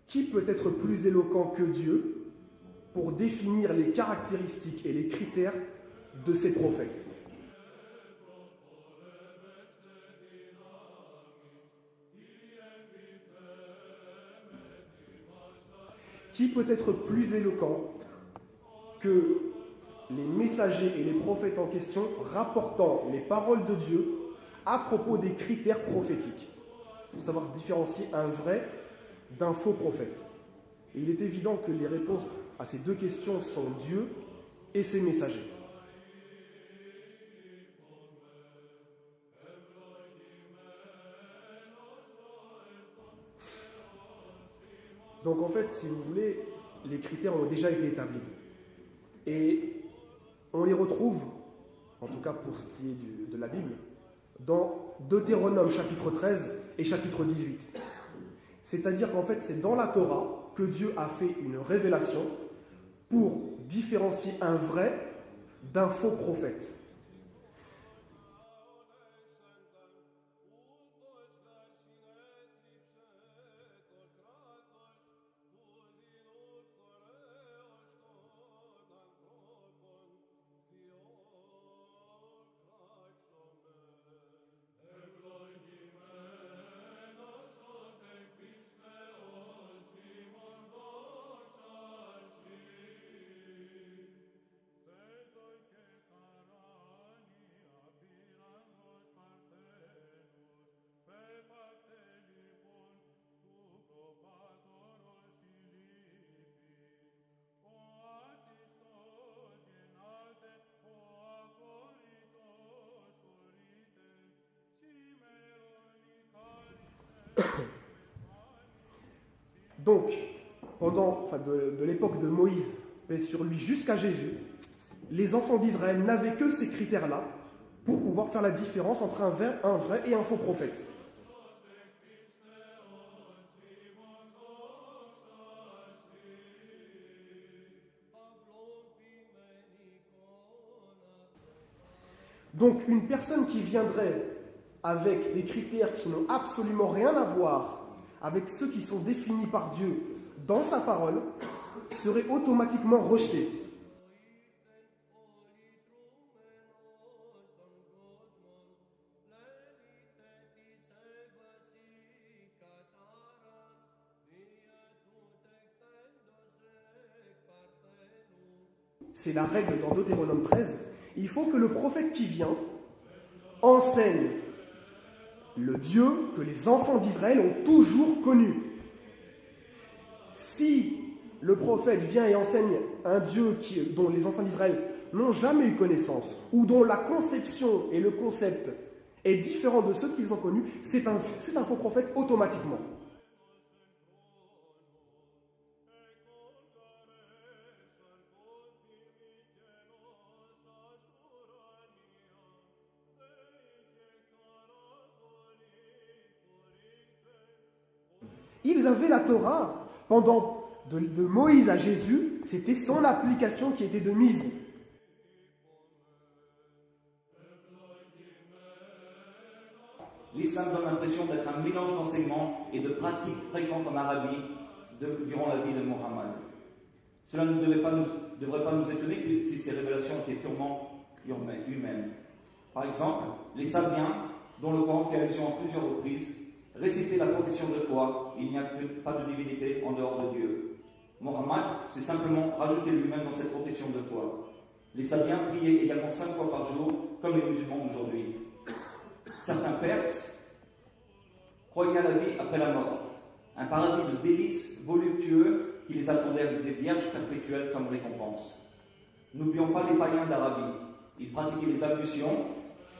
Qui peut être plus éloquent que Dieu pour définir les caractéristiques et les critères de ses prophètes? Qui peut être plus éloquent que les messagers et les prophètes en question rapportant les paroles de Dieu à propos des critères prophétiques? Il faut savoir différencier un vrai d'un faux prophète. Et il est évident que les réponses à ces deux questions sont Dieu et ses messagers. Donc en fait, si vous voulez, les critères ont déjà été établis. Et on les retrouve, en tout cas pour ce qui est de la Bible, dans Deutéronome chapitre 13 et chapitre 18. C'est-à-dire qu'en fait, c'est dans la Torah que Dieu a fait une révélation pour différencier un vrai d'un faux prophète. Donc, de l'époque de Moïse, paix sur lui, jusqu'à Jésus, les enfants d'Israël n'avaient que ces critères-là pour pouvoir faire la différence entre un vrai et un faux prophète. Donc, une personne qui viendrait avec des critères qui n'ont absolument rien à voir avec ceux qui sont définis par Dieu dans sa parole, serait automatiquement rejeté. C'est la règle dans Deutéronome 13. Il faut que le prophète qui vient enseigne le Dieu que les enfants d'Israël ont toujours connu. Si le prophète vient et enseigne un Dieu dont les enfants d'Israël n'ont jamais eu connaissance, ou dont la conception et le concept est différent de ceux qu'ils ont connus, c'est un faux prophète automatiquement. Ils avaient la Torah pendant de Moïse à Jésus, c'était son application qui était de mise. L'islam donne l'impression d'être un mélange d'enseignements et de pratiques fréquentes en Arabie durant la vie de Mohammed. Cela ne devrait pas nous étonner si ces révélations étaient purement humaines. Par exemple, les Sabiens, dont le Coran fait allusion à plusieurs reprises, récitaient la profession de foi, il n'y a pas de divinité en dehors de Dieu. Mohammed s'est simplement rajouté lui-même dans cette profession de foi. Les Sabiens priaient également 5 fois par jour, comme les musulmans d'aujourd'hui. Certains Perses croyaient à la vie après la mort, un paradis de délices voluptueux qui les attendait avec des vierges perpétuelles comme récompense. N'oublions pas les païens d'Arabie. Ils pratiquaient les ablutions,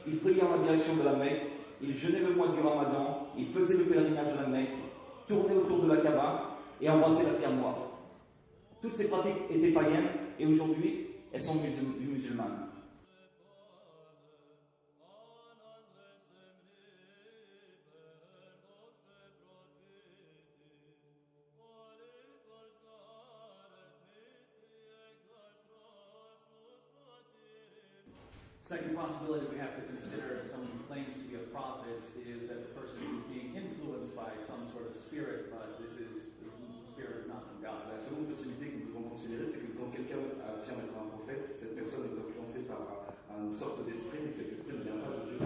ils priaient en la direction de la Mecque, ils jeûnaient le mois du Ramadan, ils faisaient le pèlerinage de la Mecque, tournaient autour de la Kaaba et embrassaient la pierre noire. Toutes ces pratiques étaient païennes et aujourd'hui, elles sont musulmanes. Second possibility we have to consider as someone who claims to be a prophet is that the person is being influenced by some sort of spirit, but this is spirit is not from God. La seconde possibilité que nous pouvons considérer, c'est que quand quelqu'un affirme être un prophète, cette personne est influencée par une sorte d'esprit, mais cet esprit ne vient pas de Dieu.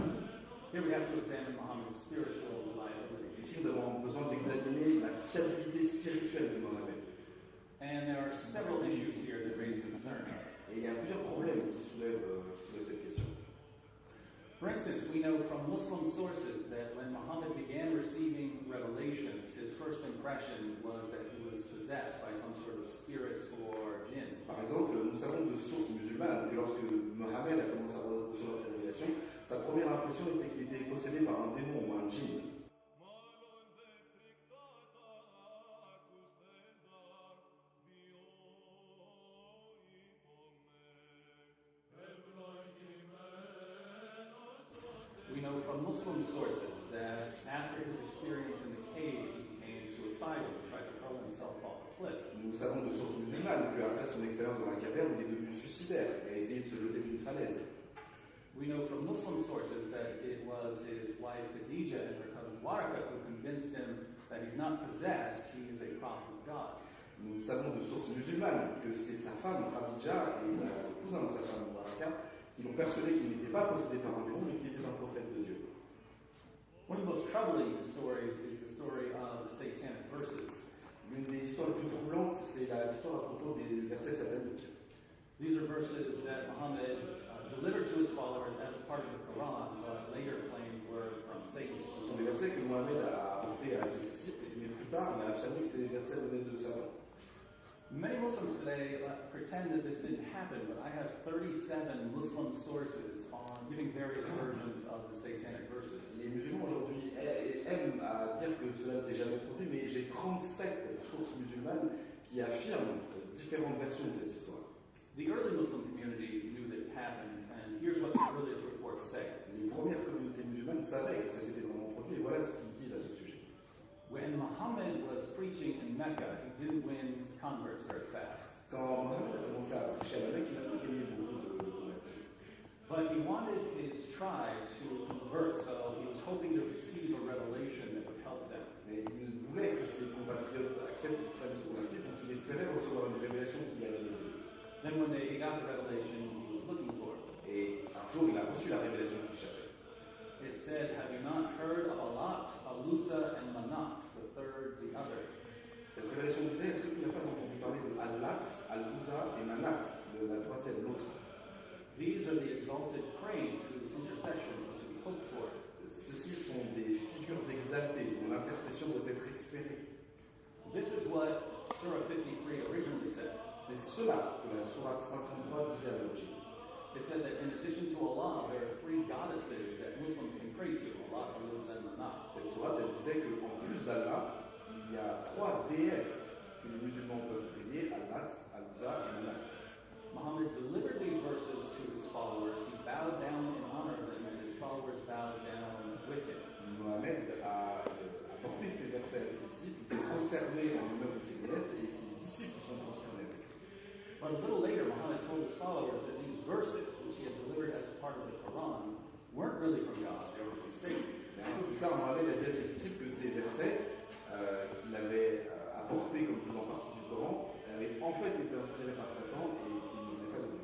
Here we have to examine Muhammad's spiritual reliability. Ici, nous avons besoin d'examiner la fiabilité spirituelle de Mohammed. And there are several issues here that raise concerns. Et il y a plusieurs problèmes qui soulèvent cette question. For instance, we know from Muslim sources that when Muhammad began receiving revelations, his first impression was that he was possessed by some sort of spirit or jinn. Par exemple, nous savons de sources musulmanes que lorsque Mohammed a commencé à recevoir ses révélations, sa première impression était qu'il était possédé par un démon ou un djinn. We know from Muslim sources that after his experience in the cave, he became suicidal and tried to hurl himself off a cliff. Nous savons de sources musulmanes qu'après son expérience dans la caverne, il est devenu suicidaire et a essayé de se jeter d'une falaise. We know from Muslim sources that it was his wife Khadija and her cousin Waraka who convinced him that he's not possessed, he is a prophet of God. Nous savons de sources musulmanes que c'est sa femme Khadija et le cousin de sa femme Waraka qui l'ont persuadé qu'il n'était pas possédé par un démon mais qu'il était un prophète de Dieu. One of the most troubling stories is the story of the satanic verses. L'une des histoires les plus troublantes, c'est l'histoire à propos des versets sataniques. These are verses that Muhammad delivered to his followers as part of the Quran, but later claimed were from Satan. Ce sont des versets que Mohammed a apportés à ses disciples, mais plus tard, il a affirmé que ces versets venaient de Satan. Many Muslims today pretend that this didn't happen, but I have 37 Muslim sources on giving various versions of the satanic verses. Les musulmans aujourd'hui aiment à dire que cela ne s'est jamais produit, mais j'ai 37 sources musulmanes qui affirment différentes versions de cette histoire. The early Muslim community knew that it happened, and here's what the earliest reports say. Les premières communautés musulmanes savaient que ça s'était vraiment produit, et voilà ce qu'ils disent à ce sujet. When Muhammad was preaching in Mecca, he didn't win converts very fast. Quand Mohammed a commencé à prêcher à la Mecque, il a gagné beaucoup de convertis. But he wanted his tribe to convert, so he was hoping to receive a revelation that would help them. Mais il voulait que ses compatriotes acceptent qu'il fallait se convertir, donc il espérait recevoir une révélation qui allait les aider. Then when he got the revelation he was looking for, Et un jour, il a reçu la révélation qu'il cherchait. it said, "Have you not heard of Alat, Alusa, and Manat, the third, the other?" Cette révélation disait, est-ce que tu n'as pas entendu parler de Al-Lat, Al-Uza et Manat, de la troisième, l'autre? These are the exalted cranes whose intercession is to be hoped for. Ceux-ci sont des figures exaltées dont l'intercession doit être espérée. This is what Surah 53 originally said. C'est cela que la sourate 53 disait à l'origine. It said that in addition to Allah, there are three goddesses that Muslims can pray to, Allah, Alusa, and Manat. Cette sourate, elle disait qu'en plus d'Allah, il y a trois déesses que les musulmans peuvent prier, Al-Lat, Al-Uza et Manat. Muhammad delivered these verses to his followers. He bowed down in honor of them, and his followers bowed down with him. Mohammed a apporté ces versets à ses disciples, il s'est prosterné en l'honneur de ses déesses et ses disciples sont prosternés avec lui. But a little later, Muhammad told his followers that these verses, which he had delivered as part of the Quran, weren't really from God, they were from Satan. Mais un peu plus tard, Mohammed a dit à ses disciples que ces versets qu'il avait apportés comme faisant partie du Coran avaient en fait été inspirés par Satan et qu'il ne venaient pas de Dieu.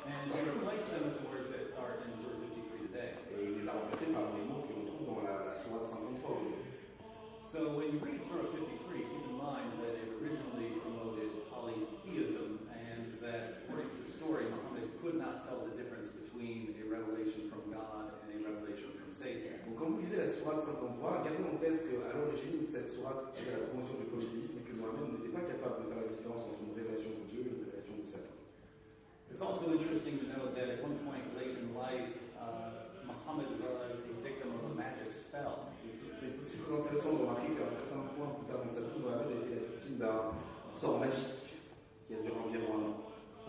And he replaced them with the words that are in Surah 53 today. Et il les a remplacés par les mots que l'on trouve dans la sourate 53 aujourd'hui. So when you read Surah 53, keep in mind that it originally promoted polytheism and that, according to the story, Muhammad could not tell the difference between a revelation from God and a revelation from Satan. Donc quand vous lisez la sourate 53, gardez en tête qu'à l'origine, cette sourate était la promotion du polythéisme et que Mohammed n'était pas capable de faire la différence entre une révélation de Dieu et une révélation de Satan. It's also interesting to note that at one point late in life, Muhammad was a victim of a magic spell. C'est aussi très intéressant de remarquer qu'à un certain point plus tard dans sa vie, Mohammed a été la victime d'un sort magique qui a duré environ un an.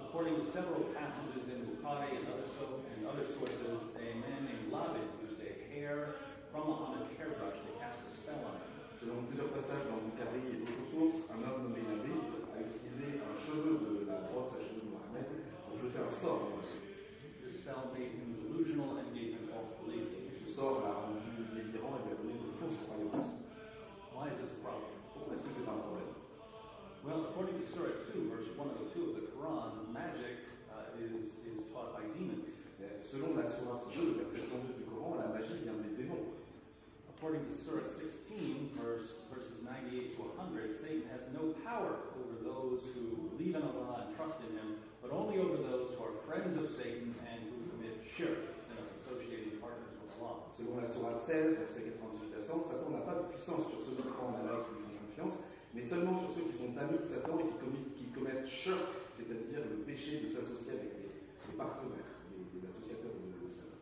According to several passages in Bukhari and other sources, a man named Labid used a hair from Muhammad's hairbrush to cast a spell on him. Selon plusieurs passages dans Bukhari et d'autres sources, un homme nommé Labid a utilisé un cheveu de la brosse à cheveux de Mohammed pour jeter un sort. This spell made him delusional and gave him false beliefs. Ce sort l'a rendu délirant et lui a donné de fausses croyances. Why is this a problem? Pourquoi est-ce que c'est un problème? 2, verse 102 of the Quran, magic is taught by demons. Selon la sourate 2, verset 102 du Coran, la magie vient des démons. According to Surah 16, verses 98 to 100, Satan has no power over those who believe in Allah and trust in Him, but only over those who are friends of Satan and who commit shirk, the sin of associating partners with Allah. Selon la sourate 16, verset 98 à 100, Satan n'a pas de puissance sur ceux qui croient en Allah et qui lui font confiance, mais seulement sur ceux qui sont amis de Satan et qui commettent shirk, c'est-à-dire le péché de s'associer avec les partenaires, les associateurs de Satan.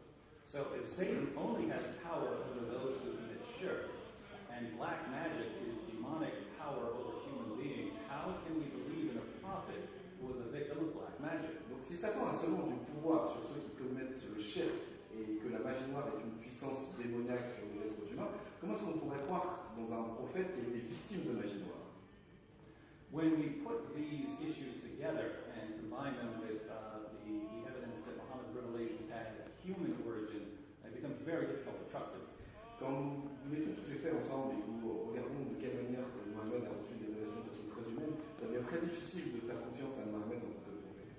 So if Satan only has power over those who commit shirk, and black magic is demonic power over human beings, how can we believe in a prophet who was a victim of black magic? Donc si Satan a seulement du pouvoir sur ceux qui commettent le shirk et que la magie noire est une puissance démoniaque sur les êtres humains, comment est-ce qu'on pourrait croire dans un prophète qui a été victime de magie noire? When we put these issues together and combine them with the evidence that Muhammad's revelations had a human origin, it becomes very difficult to trust him. Quand nous mettons tous ces faits ensemble et que nous regardons de quelle manière Mohammed a reçu des révélations de façon très humaine, ça devient très difficile de faire confiance à Mohammed en tant que prophète.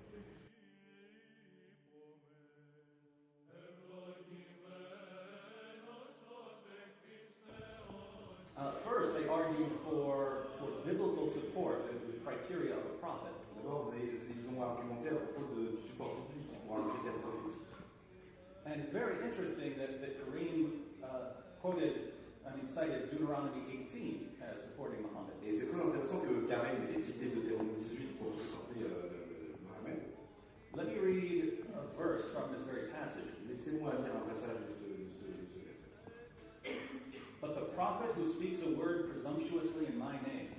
First, they argue for biblical support, the criteria of a prophet. D'abord, ils ont argumenté à propos de support biblique pour un critère prophétique. And it's very interesting that Kareem cited Deuteronomy 18 as supporting Muhammad. Et c'est très intéressant que Karim ait cité Deutéronome 18 pour supporter Mohammed. Let me read a verse from this very passage. Laissez-moi lire un passage de ce verset. But the prophet who speaks a word presumptuously in my name,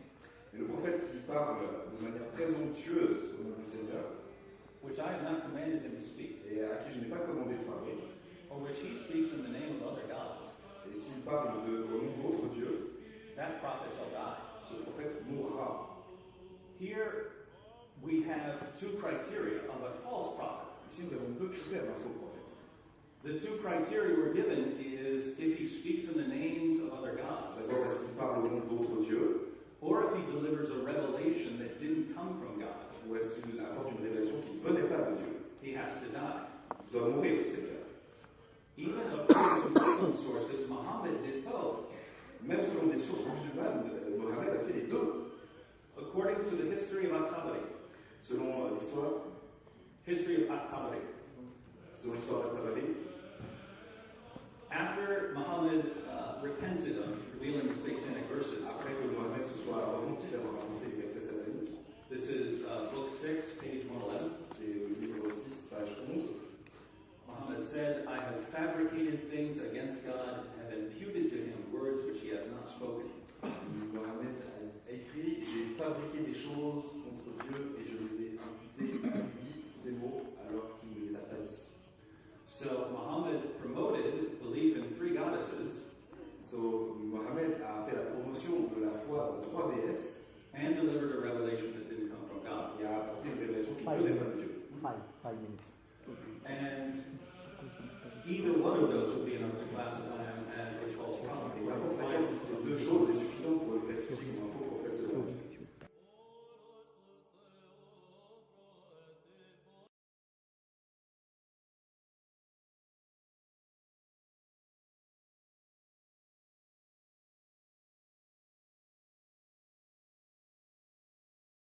Et le prophète qui parle de manière présomptueuse au nom du Seigneur, which I have not commanded him to speak, et à qui je n'ai pas commandé de parler, or which he speaks in the name of other gods, et s'il parle au nom d'autres dieux, that prophet shall die. ce prophète mourra. Here we have two criteria of a false prophet. Ici, nous avons deux critères d'un faux prophète. The two criteria we're given is if he speaks in the names of other gods, D'abord, est-ce qu'il parle au nom d'autres dieux, or if he delivers a revelation that didn't come from God. ou est-ce qu'il apporte une révélation qui ne venait pas de Dieu? He has to die. Il doit mourir, c'est clair. Even according to Muslim sources, Muhammad did both. Même selon des sources musulmanes, Mohammed a fait les deux. According to the history of At-Tabari, Selon l'histoire d'At-Tabari, after Muhammad repented of revealing the satanic verses, après que Mohammed se soit repenti d'avoir raconté les versets sataniques, this is book 6, page 111, c'est le livre 6, page 11, Muhammad said, I have fabricated things against God and have imputed to him words which he has not spoken. Mohammed a écrit « J'ai fabriqué des choses contre Dieu